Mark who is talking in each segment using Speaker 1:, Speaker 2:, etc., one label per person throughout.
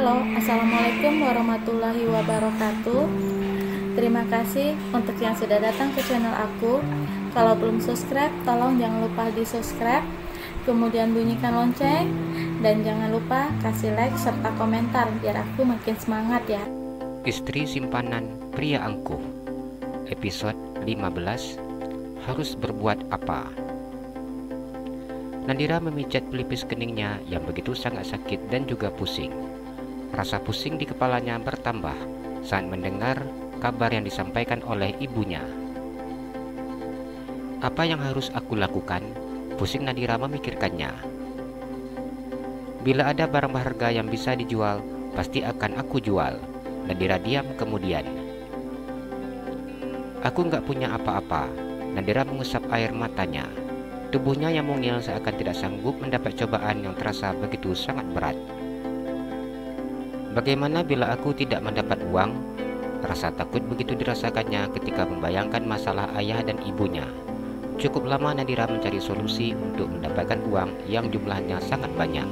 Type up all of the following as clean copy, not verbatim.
Speaker 1: Halo, Assalamualaikum warahmatullahi wabarakatuh. Terima kasih untuk yang sudah datang ke channel aku. Kalau belum subscribe, tolong jangan lupa di subscribe, kemudian bunyikan lonceng, dan jangan lupa kasih like serta komentar biar aku makin semangat ya.
Speaker 2: Istri simpanan pria angkuh, episode 15. Harus berbuat apa? Nadira memijat pelipis keningnya yang begitu sangat sakit dan juga pusing. Rasa pusing di kepalanya bertambah saat mendengar kabar yang disampaikan oleh ibunya. Apa yang harus aku lakukan? Pusing Nadira memikirkannya. Bila ada barang berharga yang bisa dijual, pasti akan aku jual. Nadira diam kemudian. Aku nggak punya apa-apa. Nadira mengusap air matanya. Tubuhnya yang mungil seakan tidak sanggup mendapat cobaan yang terasa begitu sangat berat. Bagaimana bila aku tidak mendapat uang? Rasa takut begitu dirasakannya ketika membayangkan masalah ayah dan ibunya. Cukup lama Nadira mencari solusi untuk mendapatkan uang yang jumlahnya sangat banyak.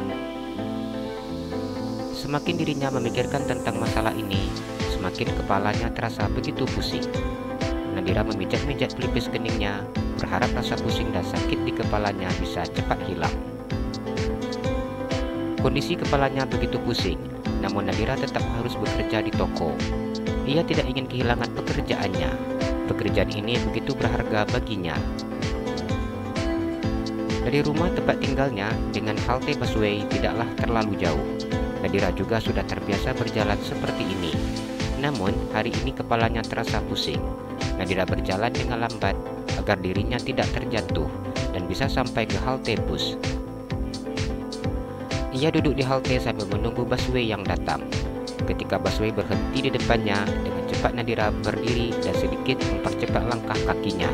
Speaker 2: Semakin dirinya memikirkan tentang masalah ini, semakin kepalanya terasa begitu pusing. Nadira memijat-mijat pelipis keningnya, berharap rasa pusing dan sakit di kepalanya bisa cepat hilang. Kondisi kepalanya begitu pusing, namun Nadira tetap harus bekerja di toko. Ia tidak ingin kehilangan pekerjaannya. Pekerjaan ini begitu berharga baginya. Dari rumah tempat tinggalnya dengan halte busway tidaklah terlalu jauh. Nadira juga sudah terbiasa berjalan seperti ini. Namun hari ini kepalanya terasa pusing. Nadira berjalan dengan lambat agar dirinya tidak terjatuh dan bisa sampai ke halte bus. Ia duduk di halte sambil menunggu busway yang datang. Ketika busway berhenti di depannya, dengan cepat Nadira berdiri dan sedikit mempercepat langkah kakinya.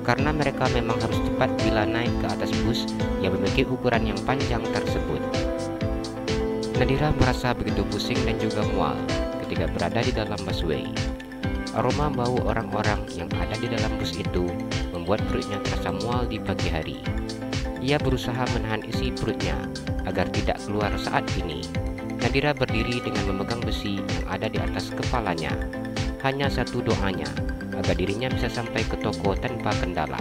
Speaker 2: Karena mereka memang harus cepat bila naik ke atas bus yang memiliki ukuran yang panjang tersebut. Nadira merasa begitu pusing dan juga mual ketika berada di dalam busway. Aroma bau orang-orang yang ada di dalam bus itu membuat perutnya terasa mual di pagi hari. Ia berusaha menahan isi perutnya agar tidak keluar saat ini. Nadira berdiri dengan memegang besi yang ada di atas kepalanya. Hanya satu doanya, agar dirinya bisa sampai ke toko tanpa kendala.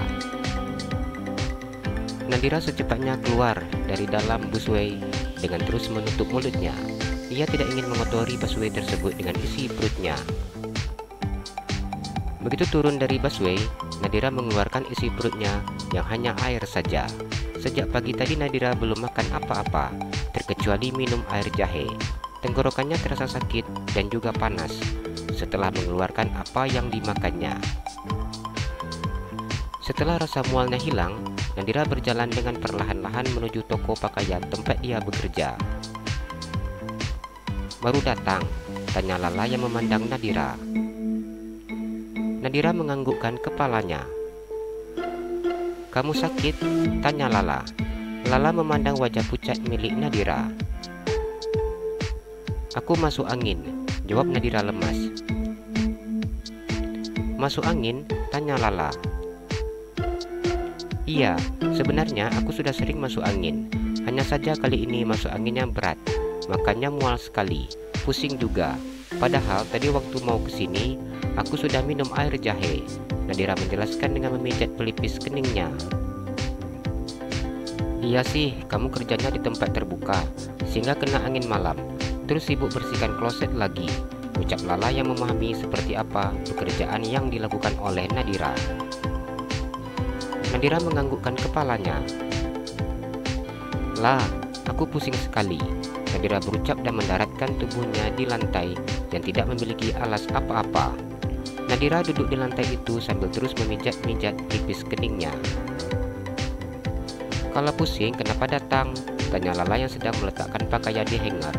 Speaker 2: Nadira secepatnya keluar dari dalam busway dengan terus menutup mulutnya. Ia tidak ingin mengotori busway tersebut dengan isi perutnya. Begitu turun dari busway, Nadira mengeluarkan isi perutnya yang hanya air saja. Sejak pagi tadi Nadira belum makan apa-apa, terkecuali minum air jahe. Tenggorokannya terasa sakit dan juga panas setelah mengeluarkan apa yang dimakannya. Setelah rasa mualnya hilang, Nadira berjalan dengan perlahan-lahan menuju toko pakaian tempat dia bekerja. Baru datang, tanya Lala yang memandang Nadira. Nadira menganggukkan kepalanya. Kamu sakit? Tanya Lala. Lala memandang wajah pucat milik Nadira. Aku masuk angin, jawab Nadira lemas. Masuk angin? Tanya Lala. Iya, sebenarnya aku sudah sering masuk angin. Hanya saja kali ini masuk anginnya berat, makanya mual sekali, pusing juga. Padahal tadi waktu mau kesini, aku sudah minum air jahe. Nadira menjelaskan dengan memijat pelipis keningnya. Iya sih, kamu kerjanya di tempat terbuka, sehingga kena angin malam. Terus sibuk bersihkan kloset lagi, ucap Lala yang memahami seperti apa pekerjaan yang dilakukan oleh Nadira. Nadira menganggukkan kepalanya. Lah, aku pusing sekali. Nadira berucap dan mendaratkan tubuhnya di lantai yang tidak memiliki alas apa-apa. Nadira duduk di lantai itu sambil terus memijat-mijat pelipis keningnya. Kalau pusing, kenapa datang? Tanya Lala yang sedang meletakkan pakaian di hanger.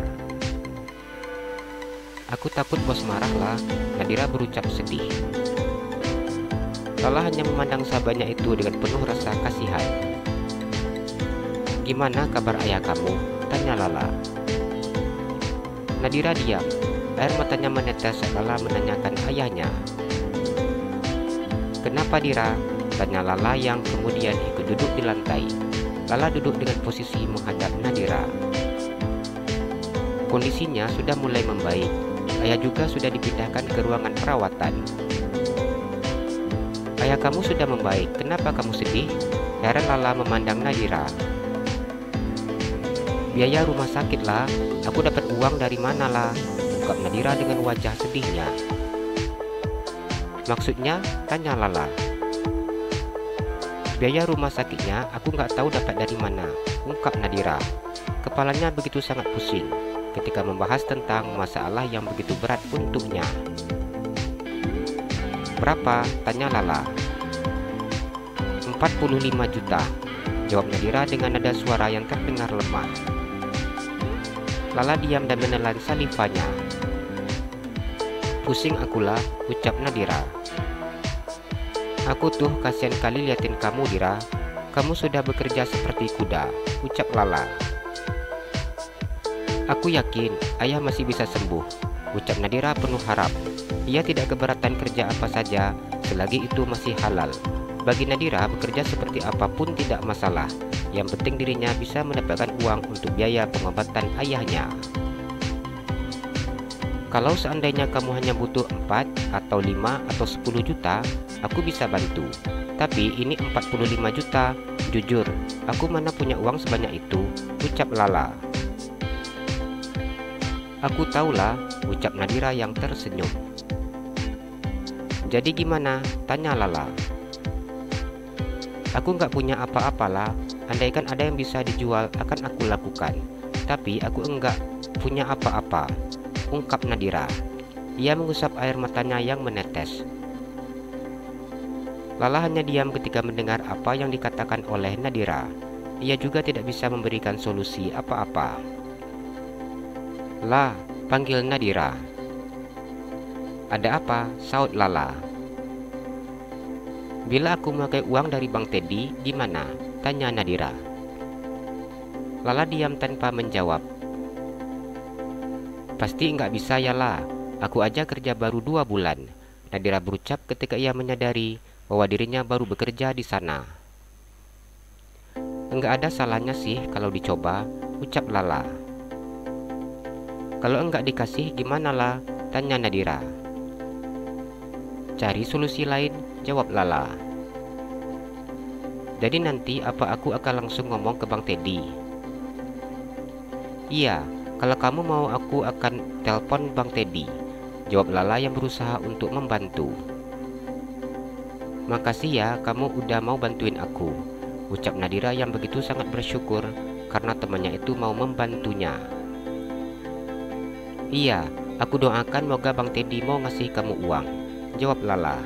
Speaker 2: Aku takut bos marah lah, Nadira berucap sedih. Lala hanya memandang sahabatnya itu dengan penuh rasa kasihan. Gimana kabar ayah kamu? Tanya Lala. Nadira diam. Air matanya menetes saat Lala menanyakan ayahnya. Kenapa Dira? Tanya Lala yang kemudian ikut duduk di lantai. Lala duduk dengan posisi menghadap Nadira. Kondisinya sudah mulai membaik. Ayah juga sudah dipindahkan ke ruangan perawatan. Ayah kamu sudah membaik, kenapa kamu sedih? Heran Lala memandang Nadira. Biaya rumah sakit lah, aku dapat uang dari mana lah? Ungkap Nadira dengan wajah sedihnya. Maksudnya? Tanya Lala. Biaya rumah sakitnya aku nggak tahu dapat dari mana, ungkap Nadira. Kepalanya begitu sangat pusing ketika membahas tentang masalah yang begitu berat untuknya. Berapa? Tanya Lala. 45 juta, jawab Nadira dengan nada suara yang terdengar lemah. Lala diam dan menelan salivanya. Pusing akulah, ucap Nadira. Aku tuh kasihan kali liatin kamu, Dira. Kamu sudah bekerja seperti kuda, ucap Lala. Aku yakin ayah masih bisa sembuh, ucap Nadira penuh harap. Ia tidak keberatan kerja apa saja selagi itu masih halal. Bagi Nadira, bekerja seperti apapun tidak masalah. Yang penting dirinya bisa mendapatkan uang untuk biaya pengobatan ayahnya. Kalau seandainya kamu hanya butuh 4 atau 5 atau 10 juta, aku bisa bantu. Tapi ini 45 juta, jujur, aku mana punya uang sebanyak itu, ucap Lala. Aku tahulah, ucap Nadira yang tersenyum. Jadi gimana? Tanya Lala. Aku nggak punya apa-apalah, andaikan ada yang bisa dijual akan aku lakukan. Tapi aku enggak punya apa-apa, ungkap Nadira. Ia mengusap air matanya yang menetes. Lala hanya diam ketika mendengar apa yang dikatakan oleh Nadira. Ia juga tidak bisa memberikan solusi apa-apa. La, panggil Nadira. Ada apa? Saut Lala. Bila aku memakai uang dari Bang Teddy, gimana? Tanya Nadira. Lala diam tanpa menjawab. Pasti nggak bisa ya lah, aku aja kerja baru 2 bulan. Nadira berucap ketika ia menyadari bahwa dirinya baru bekerja di sana. Enggak ada salahnya sih kalau dicoba, ucap Lala. Kalau enggak dikasih gimana lah? Tanya Nadira. Cari solusi lain, jawab Lala. Jadi nanti apa aku akan langsung ngomong ke Bang Teddy? Iya, kalau kamu mau aku akan telepon Bang Teddy, jawab Lala yang berusaha untuk membantu. Makasih ya kamu udah mau bantuin aku, ucap Nadira yang begitu sangat bersyukur karena temannya itu mau membantunya. Iya, aku doakan moga Bang Teddy mau ngasih kamu uang, jawab Lala.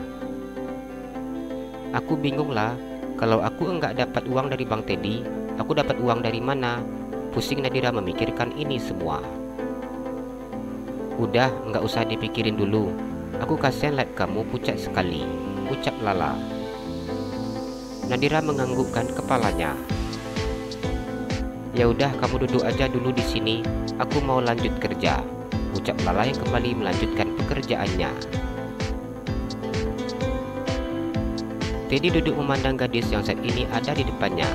Speaker 2: Aku bingung lah, kalau aku enggak dapat uang dari Bang Teddy, aku dapat uang dari mana? Pusing Nadira memikirkan ini semua. Udah, enggak usah dipikirin dulu. Aku kasihan lihat kamu pucat sekali, ucap Lala. Nadira menganggukkan kepalanya. Ya udah, kamu duduk aja dulu di sini. Aku mau lanjut kerja, ucap Lala yang kembali melanjutkan pekerjaannya. Teddy duduk memandang gadis yang saat ini ada di depannya.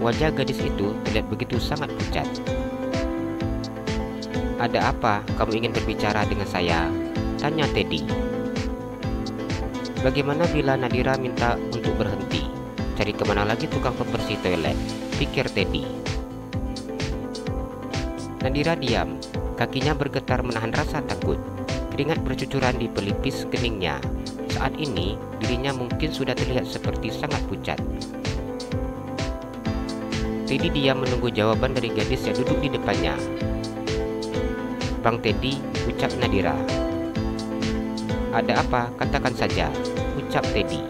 Speaker 2: Wajah gadis itu terlihat begitu sangat pucat. Ada apa? Kamu ingin berbicara dengan saya? Tanya Teddy. Bagaimana bila Nadira minta untuk berhenti? Cari kemana lagi tukang pembersih toilet? Pikir Teddy. Nadira diam. Kakinya bergetar menahan rasa takut. Keringat bercucuran di pelipis keningnya. Saat ini, dirinya mungkin sudah terlihat seperti sangat pucat. Teddy diam menunggu jawaban dari gadis yang duduk di depannya. Bang Teddy, ucap Nadira. Ada apa? Katakan saja, ucap Teddy.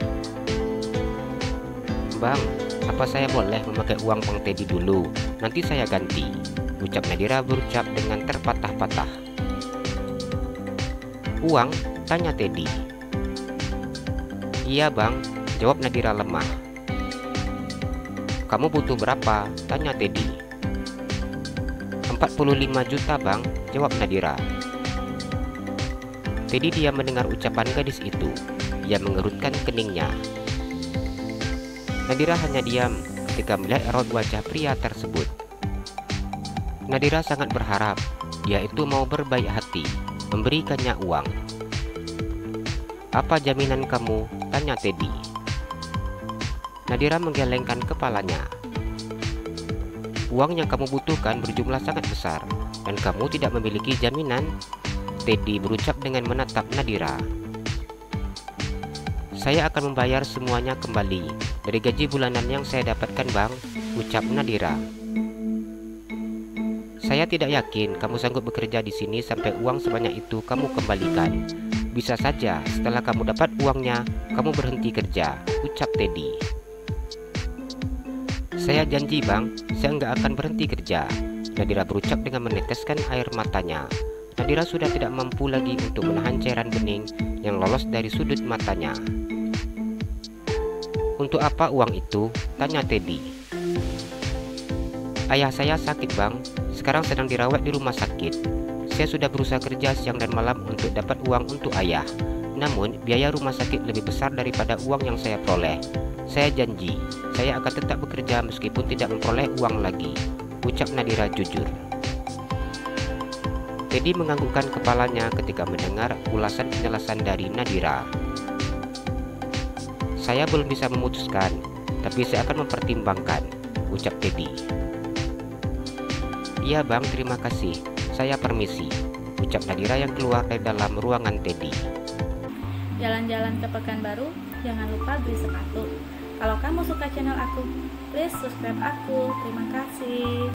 Speaker 2: Bang, apa saya boleh memakai uang Bang Teddy dulu? Nanti saya ganti, ucap Nadira berucap dengan terpatah-patah. Uang? Tanya Teddy. Iya bang, jawab Nadira lemah. Kamu butuh berapa? Tanya Teddy. 45 juta bang, jawab Nadira. Teddy diam mendengar ucapan gadis itu. Ia mengerutkan keningnya. Nadira hanya diam ketika melihat raut wajah pria tersebut. Nadira sangat berharap yaitu mau berbaik hati, memberikannya uang. "Apa jaminan kamu?" tanya Teddy. Nadira menggelengkan kepalanya. "Uang yang kamu butuhkan berjumlah sangat besar, dan kamu tidak memiliki jaminan," Teddy berucap dengan menatap Nadira. "Saya akan membayar semuanya kembali dari gaji bulanan yang saya dapatkan, Bang," ucap Nadira. "Saya tidak yakin kamu sanggup bekerja di sini sampai uang sebanyak itu kamu kembalikan. Bisa saja setelah kamu dapat uangnya, kamu berhenti kerja," ucap Teddy. "Saya janji, Bang, saya nggak akan berhenti kerja," Nadira berucap dengan meneteskan air matanya. Nadira sudah tidak mampu lagi untuk menahan cairan bening yang lolos dari sudut matanya. "Untuk apa uang itu?" tanya Teddy. "Ayah saya sakit, Bang. Sekarang sedang dirawat di rumah sakit. Saya sudah berusaha kerja siang dan malam untuk dapat uang untuk ayah. Namun, biaya rumah sakit lebih besar daripada uang yang saya peroleh. Saya janji, saya akan tetap bekerja meskipun tidak memperoleh uang lagi," ucap Nadira jujur. Teddy menganggukkan kepalanya ketika mendengar ulasan penjelasan dari Nadira. "Saya belum bisa memutuskan, tapi saya akan mempertimbangkan," ucap Teddy. "Iya, Bang, terima kasih. Saya permisi," ucap Nadira yang keluar dari dalam ruangan Teddy.
Speaker 1: Jalan-jalan ke Pekanbaru, jangan lupa beli sepatu. Kalau kamu suka channel aku, please subscribe aku. Terima kasih.